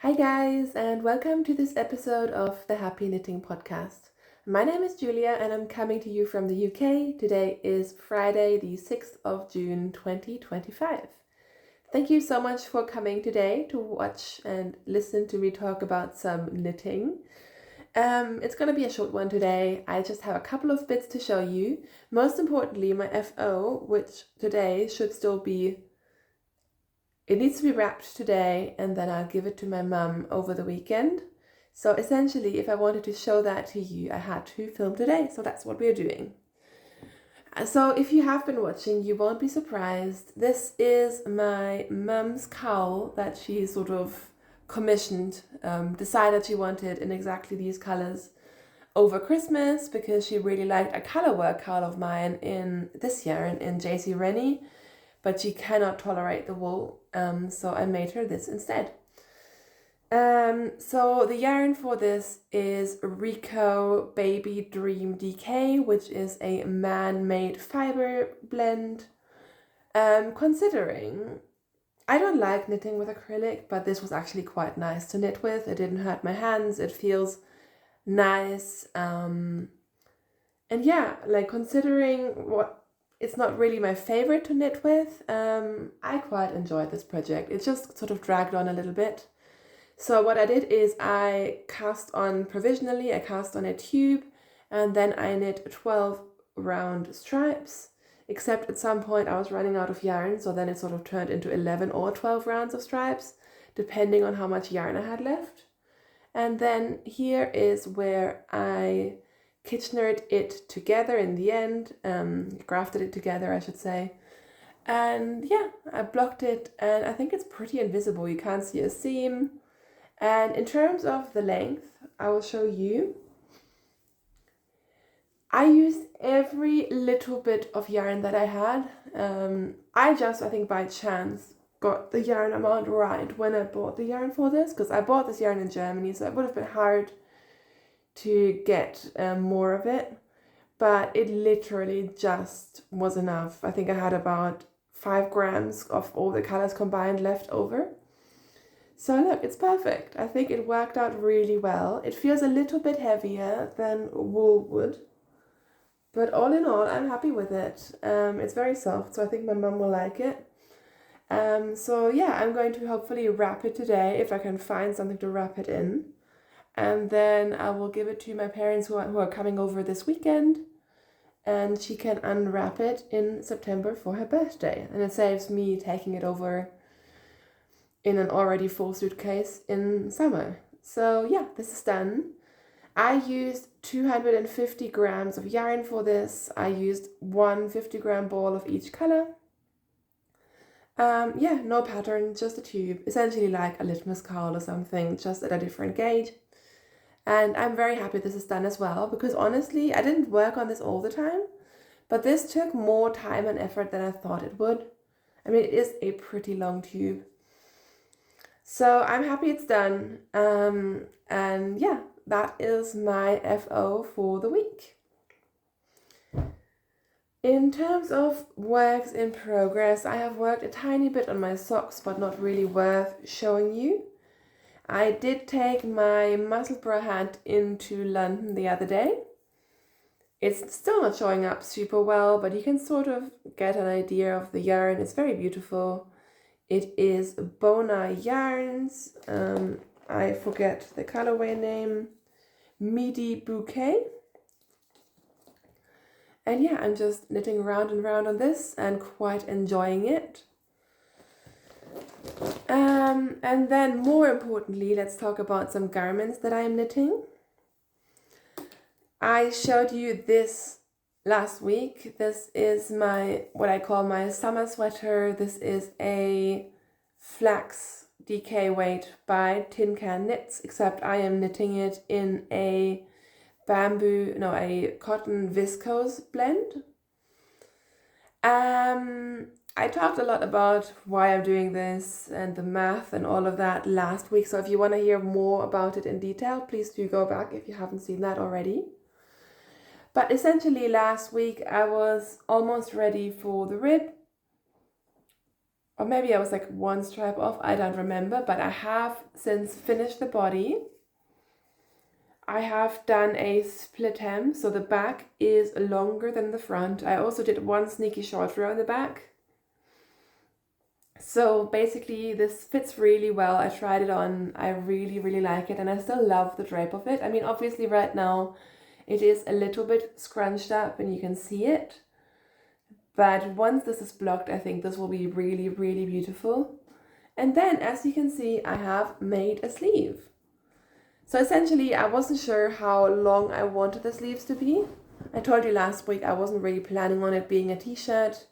Hi guys, and welcome to this episode of the Happy Knitting Podcast. My name is Julia and I'm coming to you from the UK. Today is Friday, the 6th of June 2025. Thank you so much for coming today to watch and listen to me talk about some knitting. It's going to be a short one today. I just have a couple of bits to show you. Most importantly, my FO, which today should still be It needs to be wrapped today and then I'll give it to my mum over the weekend. So essentially, if I wanted to show that to you, I had to film today. So that's what we're doing. So if you have been watching, you won't be surprised. This is my mum's cowl that she sort of commissioned, decided she wanted in exactly these colors over Christmas because she really liked a colorwork cowl of mine in this year in JC Rennie. But she cannot tolerate the wool, so I made her this instead. So the yarn for this is Rico Baby Dream DK, which is a man-made fiber blend. Considering I don't like knitting with acrylic, but this was actually quite nice to knit with. It didn't hurt my hands. It feels nice. And yeah, like considering it's not really my favorite to knit with. I quite enjoyed this project. It just sort of dragged on a little bit. So what I did is I cast on provisionally, I cast on a tube, and then I knit 12 round stripes, except at some point I was running out of yarn, so then it sort of turned into 11 or 12 rounds of stripes, depending on how much yarn I had left. And then here is where I Kitchenered it together in the end, grafted it together I should say, and yeah, I blocked it and I think it's pretty invisible, you can't see a seam. And in terms of the length, I will show you. I used every little bit of yarn that I had. I think by chance got the yarn amount right when I bought the yarn for this, because I bought this yarn in Germany, so it would have been hard to get more of it, but it literally just was enough. I think I had about 5 grams of all the colors combined left over. So look, it's perfect. I think it worked out really well. It feels a little bit heavier than wool would, but all in all, I'm happy with it. It's very soft, so I think my mum will like it. So yeah, I'm going to hopefully wrap it today if I can find something to wrap it in. And then I will give it to my parents who are coming over this weekend, and she can unwrap it in September for her birthday. And it saves me taking it over in an already full suitcase in summer. So yeah, this is done. I used 250 grams of yarn for this. I used 150-gram ball of each color. Yeah, no pattern, just a tube, essentially like a litmus cowl or something, just at a different gauge. And I'm very happy this is done as well, because honestly, I didn't work on this all the time, but this took more time and effort than I thought it would. I mean, it is a pretty long tube. So I'm happy it's done. And yeah, that is my FO for the week. In terms of works in progress, I have worked a tiny bit on my socks, but not really worth showing you. I did take my Musselburgh hat into London the other day. It's still not showing up super well, but you can sort of get an idea of the yarn. It's very beautiful. It is Bona Yarns. I forget the colorway name. Midi Bouquet. And yeah, I'm just knitting round and round on this and quite enjoying it. And then more importantly, let's talk about some garments that I am knitting. I showed you this last week. This is what I call my summer sweater. This is a flax DK weight by Tin Can Knits, except I am knitting it in a cotton viscose blend. I talked a lot about why I'm doing this and the math and all of that last week. So if you want to hear more about it in detail, please do go back if you haven't seen that already. But essentially last week I was almost ready for the rib. or maybe I was like one stripe off, I don't remember, but I have since finished the body. I have done a split hem, so the back is longer than the front. I also did one sneaky short row in the back. So basically this fits really well. I tried it on, I really, really like it, and I still love the drape of it. I mean, obviously right now it is a little bit scrunched up and you can see it. But once this is blocked, I think this will be really, really beautiful. And then, as you can see, I have made a sleeve. So essentially, I wasn't sure how long I wanted the sleeves to be. I told you last week I wasn't really planning on it being a t-shirt.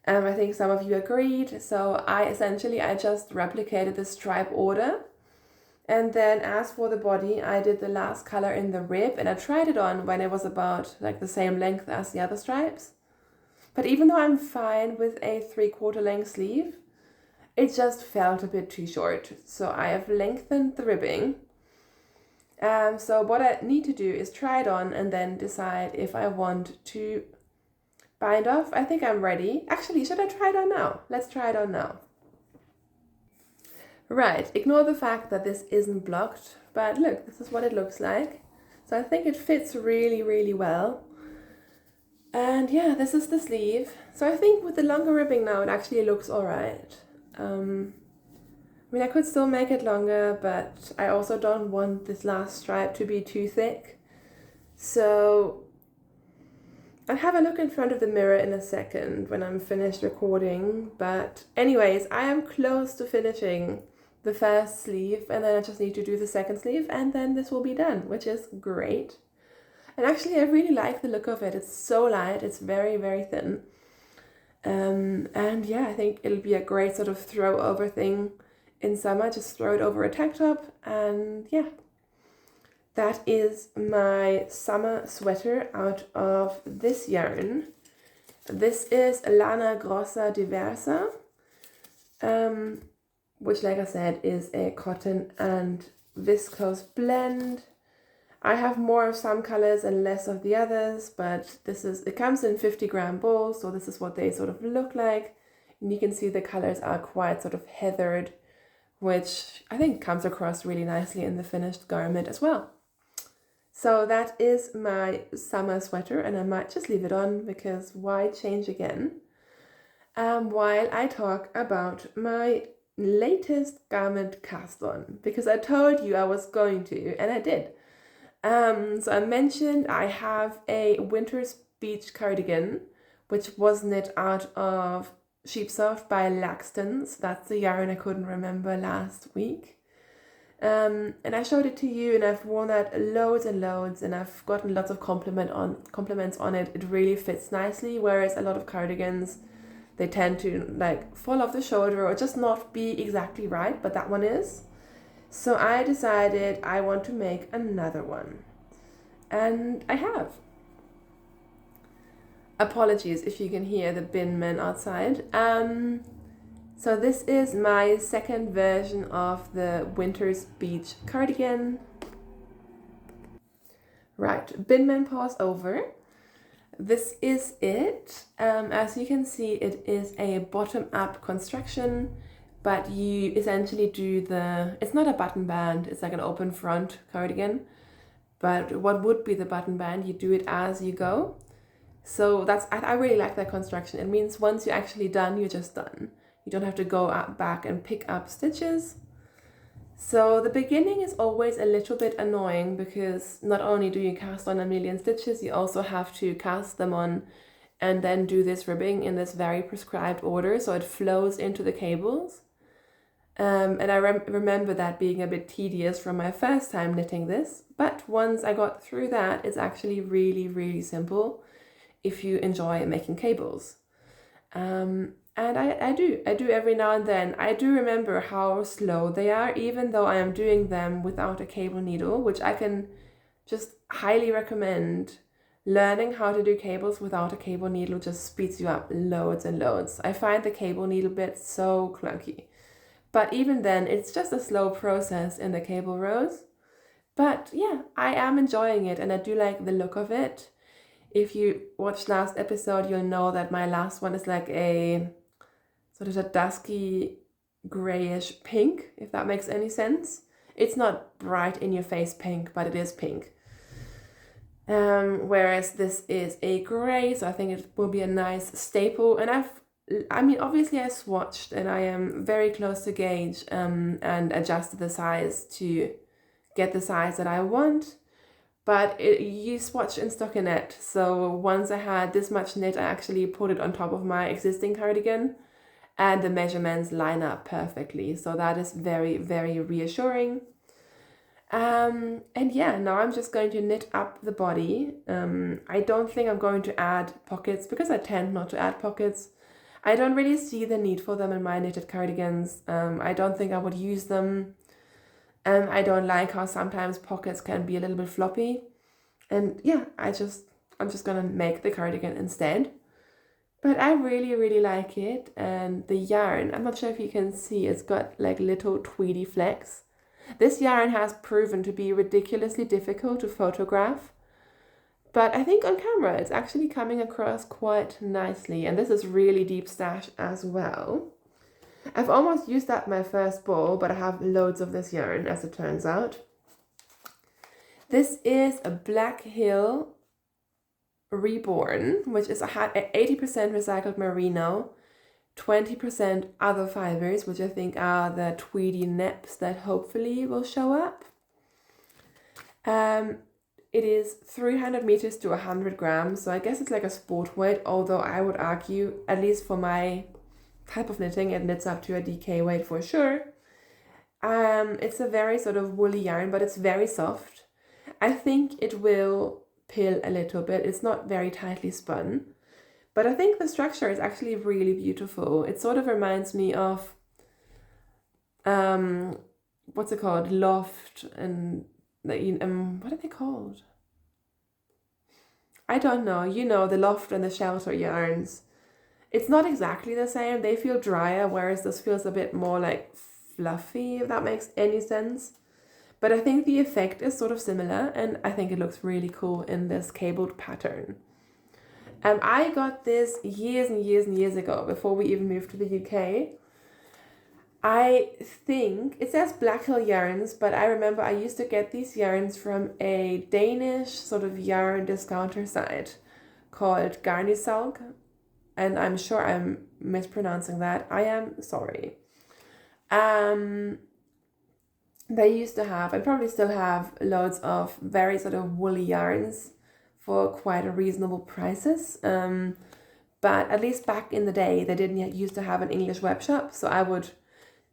I think some of you agreed. So I just replicated the stripe order. And then as for the body, I did the last color in the rib, and I tried it on when it was about like the same length as the other stripes. But even though I'm fine with a 3/4 length sleeve, it just felt a bit too short. So I have lengthened the ribbing. So what I need to do is try it on and then decide if I want to bind off. I think I'm ready. Actually, should I try it on now? Let's try it on now. Right, ignore the fact that this isn't blocked, but look, this is what it looks like. So I think it fits really, really well. And yeah, this is the sleeve. So I think with the longer ribbing now, it actually looks all right. I mean, I could still make it longer, but I also don't want this last stripe to be too thick. So I'll have a look in front of the mirror in a second when I'm finished recording. But anyways, I am close to finishing the first sleeve, and then I just need to do the second sleeve, and then this will be done, which is great. And actually, I really like the look of it. It's so light. It's very, very thin. And yeah, I think it'll be a great sort of throw over thing in summer. Just throw it over a tank top. And yeah, that is my summer sweater out of this yarn. This is Lana Grossa Diversa, which, like I said, is a cotton and viscose blend. I have more of some colors and less of the others, but it comes in 50-gram balls, so this is what they sort of look like. And you can see the colors are quite sort of heathered, which I think comes across really nicely in the finished garment as well. So that is my summer sweater, and I might just leave it on because why change again? While I talk about my latest garment cast on, because I told you I was going to, and I did. So I mentioned I have a winter's beach cardigan, which was knit out of Sheepsoft by Laxton's. That's the yarn I couldn't remember last week. And I showed it to you, and I've worn that loads and loads, and I've gotten lots of compliments on it. It really fits nicely, whereas a lot of cardigans, they tend to like fall off the shoulder or just not be exactly right, but that one is. So I decided I want to make another one, and I have. Apologies if you can hear the bin men outside. So this is my second version of the Winter's Beach cardigan. Right, bin men pause over. This is it. As you can see, it is a bottom-up construction. But you essentially do it's not a button band, it's like an open front cardigan. But what would be the button band, you do it as you go. So I really like that construction. It means once you're actually done, you're just done. You don't have to go back and pick up stitches. So the beginning is always a little bit annoying because not only do you cast on a million stitches, you also have to cast them on and then do this ribbing in this very prescribed order so it flows into the cables. And I remember that being a bit tedious from my first time knitting this, but once I got through that, it's actually really, really simple if you enjoy making cables. And I do every now and then. I do remember how slow they are, even though I am doing them without a cable needle, which I can just highly recommend. Learning how to do cables without a cable needle just speeds you up loads and loads. I find the cable needle bit so clunky. But even then, it's just a slow process in the cable rows. But yeah, I am enjoying it, and I do like the look of it. If you watched last episode, you'll know that my last one is like a sort of a dusky grayish pink, if that makes any sense. It's not bright in your face pink, but it is pink. Whereas this is a gray, so I think it will be a nice staple. And obviously I swatched and I am very close to gauge and adjusted the size to get the size that I want. But you swatch in stockinette, so once I had this much knit, I actually put it on top of my existing cardigan, and the measurements line up perfectly. So that is very, very reassuring. And yeah, now I'm just going to knit up the body. I don't think I'm going to add pockets because I tend not to add pockets. I don't really see the need for them in my knitted cardigans. I don't think I would use them. And I don't like how sometimes pockets can be a little bit floppy. And yeah, I'm just gonna make the cardigan instead. But I really, really like it. And the yarn, I'm not sure if you can see, it's got like little tweedy flecks. This yarn has proven to be ridiculously difficult to photograph. But I think on camera it's actually coming across quite nicely. And this is really deep stash as well. I've almost used up my first ball, but I have loads of this yarn, as it turns out. This is a Black Hill Reborn, which is 80% recycled merino, 20% other fibers, which I think are the tweedy neps that hopefully will show up. It is 300 meters to 100 grams, so I guess it's like a sport weight, although I would argue, at least for my type of knitting, it knits up to a DK weight for sure. It's a very sort of woolly yarn, but it's very soft. I think it will pill a little bit. It's not very tightly spun, but I think the structure is actually really beautiful. It sort of reminds me of what's it called, loft, and what are they called? I don't know. You know, the loft and the shelter yarns. It's not exactly the same. They feel drier, whereas this feels a bit more like fluffy, if that makes any sense. But I think the effect is sort of similar, and I think it looks really cool in this cabled pattern. I got this years and years and years ago, before we even moved to the UK. I think it says Black Hill Yarns, but I remember I used to get these yarns from a Danish sort of yarn discounter site called Garnisalg, and I'm sure I'm mispronouncing that. I am sorry. They used to have, and probably still have, loads of very sort of woolly yarns for quite a reasonable prices. But at least back in the day, they didn't used to have an English web shop, so I would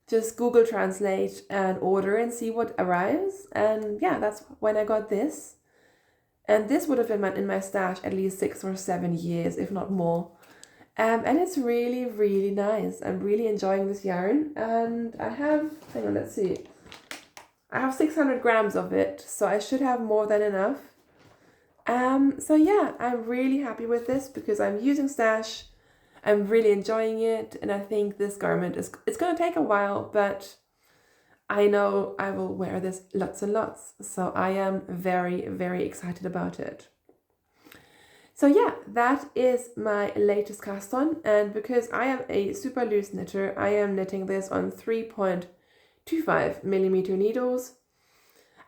just Google Translate and order and see what arrives. And yeah, that's when I got this. And this would have been in my stash at least 6 or 7 years, if not more. And it's really, really nice. I'm really enjoying this yarn. And I have, hang on, let's see. I have 600 grams of it, so I should have more than enough. So yeah, I'm really happy with this because I'm using stash. I'm really enjoying it, and I think this garment it's going to take a while, but I know I will wear this lots and lots. So I am very, very excited about it. So yeah, that is my latest cast on, and because I am a super loose knitter, I am knitting this on 3.25 millimeter needles.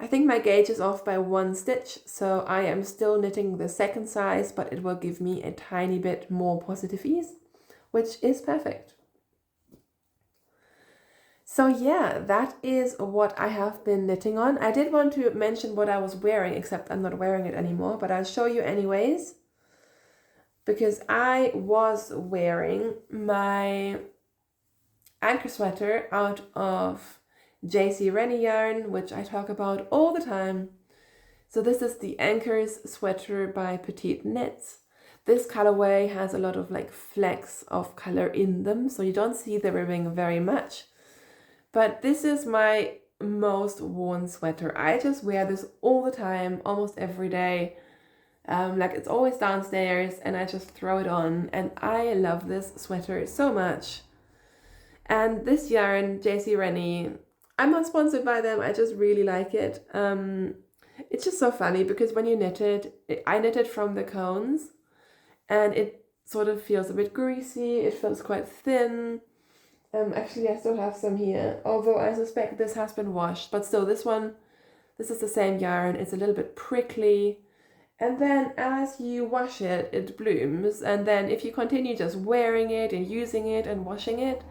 I think my gauge is off by 1 stitch, so I am still knitting the second size, but it will give me a tiny bit more positive ease, which is perfect. So yeah, that is what I have been knitting on. I did want to mention what I was wearing, except I'm not wearing it anymore, but I'll show you anyways. Because I was wearing my anchor sweater out of JC Rennie yarn, which I talk about all the time. So this is the Anchors sweater by Petite Knits. This colorway has a lot of like flecks of color in them, so you don't see the ribbing very much. But this is my most worn sweater. I just wear this all the time, almost every day. Like it's always downstairs and I just throw it on, and I love this sweater so much. And this yarn, JC Rennie, I'm not sponsored by them, I just really like it. It's just so funny because when you knit it, I knit it from the cones and it sort of feels a bit greasy, it feels quite thin. Actually, I still have some here, although I suspect this has been washed. But still, this is the same yarn. It's a little bit prickly. And then as you wash it, it blooms. And then if you continue just wearing it and using it and washing it,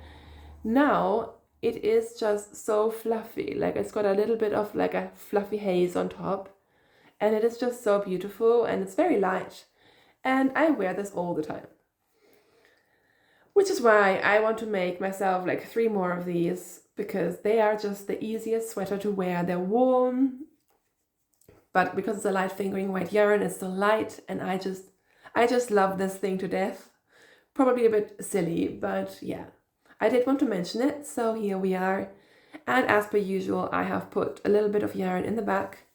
now it is just so fluffy. Like it's got a little bit of like a fluffy haze on top. And it is just so beautiful and it's very light. And I wear this all the time. Which is why I want to make myself like 3 more of these, because they are just the easiest sweater to wear. They're warm, but because it's a light fingering white yarn, it's still light, and I just love this thing to death. Probably a bit silly, but yeah, I did want to mention it, so here we are. And as per usual, I have put a little bit of yarn in the back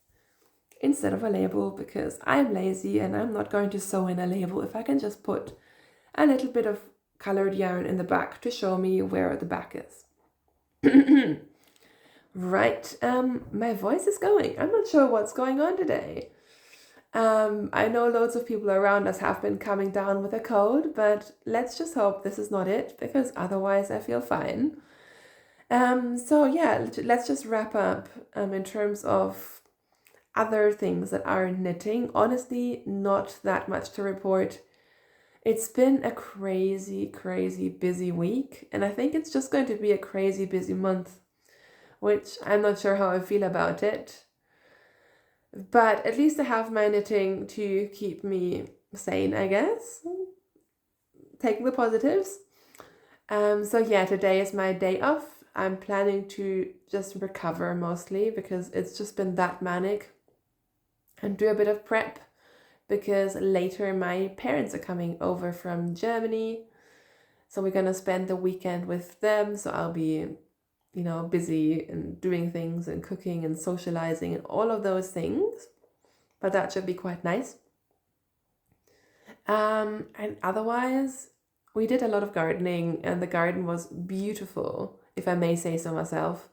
instead of a label, because I'm lazy and I'm not going to sew in a label if I can just put a little bit of colored yarn in the back to show me where the back is. Right, my voice is going. I'm not sure what's going on today. I know loads of people around us have been coming down with a cold, but let's just hope this is not it, because otherwise I feel fine. So yeah, let's just wrap up in terms of other things that are knitting. Honestly, not that much to report. It's been a crazy, crazy busy week, and I think it's just going to be a crazy busy month, which I'm not sure how I feel about it. But at least I have my knitting to keep me sane, I guess. Taking the positives. So yeah, today is my day off. I'm planning to just recover mostly because it's just been that manic, and do a bit of prep, because later my parents are coming over from Germany. So we're going to spend the weekend with them. So I'll be, busy and doing things and cooking and socializing and all of those things. But that should be quite nice. And otherwise, we did a lot of gardening, and the garden was beautiful, if I may say so myself.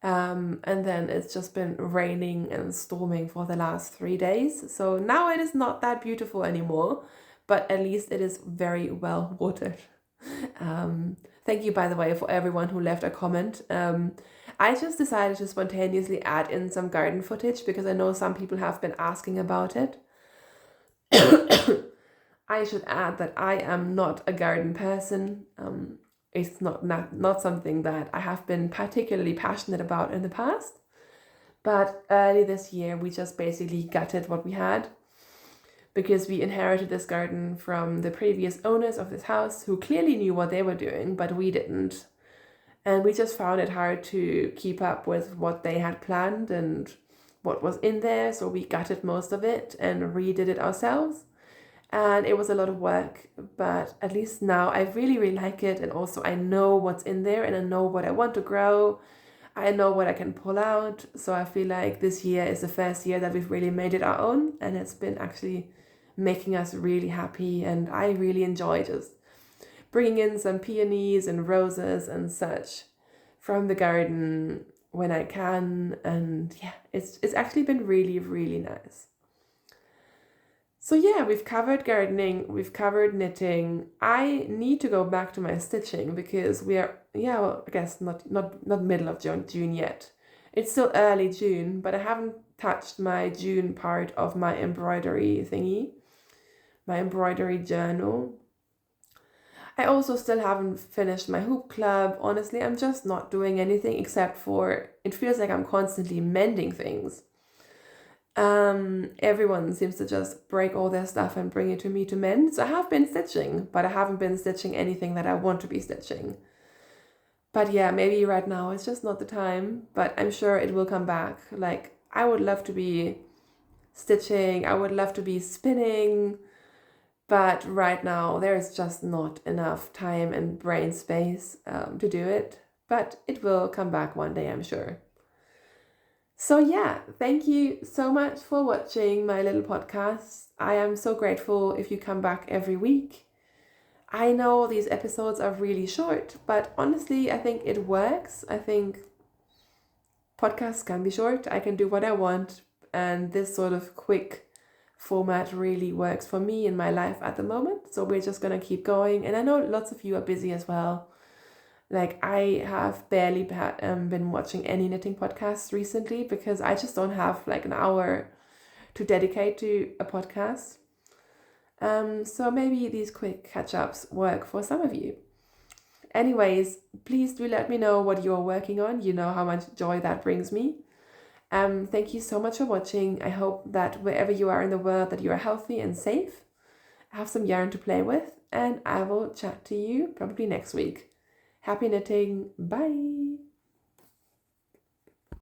And then it's just been raining and storming for the last 3 days. So now it is not that beautiful anymore, but at least it is very well watered. Thank you, by the way, for everyone who left a comment. I just decided to spontaneously add in some garden footage because I know some people have been asking about it. I should add that I am not a garden person. It's not something that I have been particularly passionate about in the past. But early this year, we just basically gutted what we had, because we inherited this garden from the previous owners of this house, who clearly knew what they were doing, but we didn't. And we just found it hard to keep up with what they had planned and what was in there. So we gutted most of it and redid it ourselves. And it was a lot of work, but at least now I really, really like it. And also I know what's in there, and I know what I want to grow. I know what I can pull out. So I feel like this year is the first year that we've really made it our own. And it's been actually making us really happy. And I really enjoy just bringing in some peonies and roses and such from the garden when I can. And yeah, it's actually been really, really nice. So yeah, we've covered gardening, we've covered knitting. I need to go back to my stitching because we are, I guess not middle of June yet. It's still early June, but I haven't touched my June part of my embroidery thingy, my embroidery journal. I also still haven't finished my hoop club. Honestly, I'm just not doing anything except for, it feels like I'm constantly mending things. Everyone seems to just break all their stuff and bring it to me to mend. So I have been stitching, but I haven't been stitching anything that I want to be stitching. But yeah, maybe right now it's just not the time, but I'm sure it will come back. Like, I would love to be stitching, I would love to be spinning, but right now there is just not enough time and brain space to do it. But it will come back one day, I'm sure. So yeah, thank you so much for watching my little podcast. I am so grateful if you come back every week. I know these episodes are really short, but honestly, I think it works. I think podcasts can be short. I can do what I want, and this sort of quick format really works for me in my life at the moment. So we're just going to keep going. And I know lots of you are busy as well. Like, I have barely been watching any knitting podcasts recently because I just don't have like an hour to dedicate to a podcast. So maybe these quick catch-ups work for some of you. Anyways, please do let me know what you're working on. You know how much joy that brings me. Thank you so much for watching. I hope that wherever you are in the world that you are healthy and safe, have some yarn to play with, and I will chat to you probably next week. Happy knitting. Bye.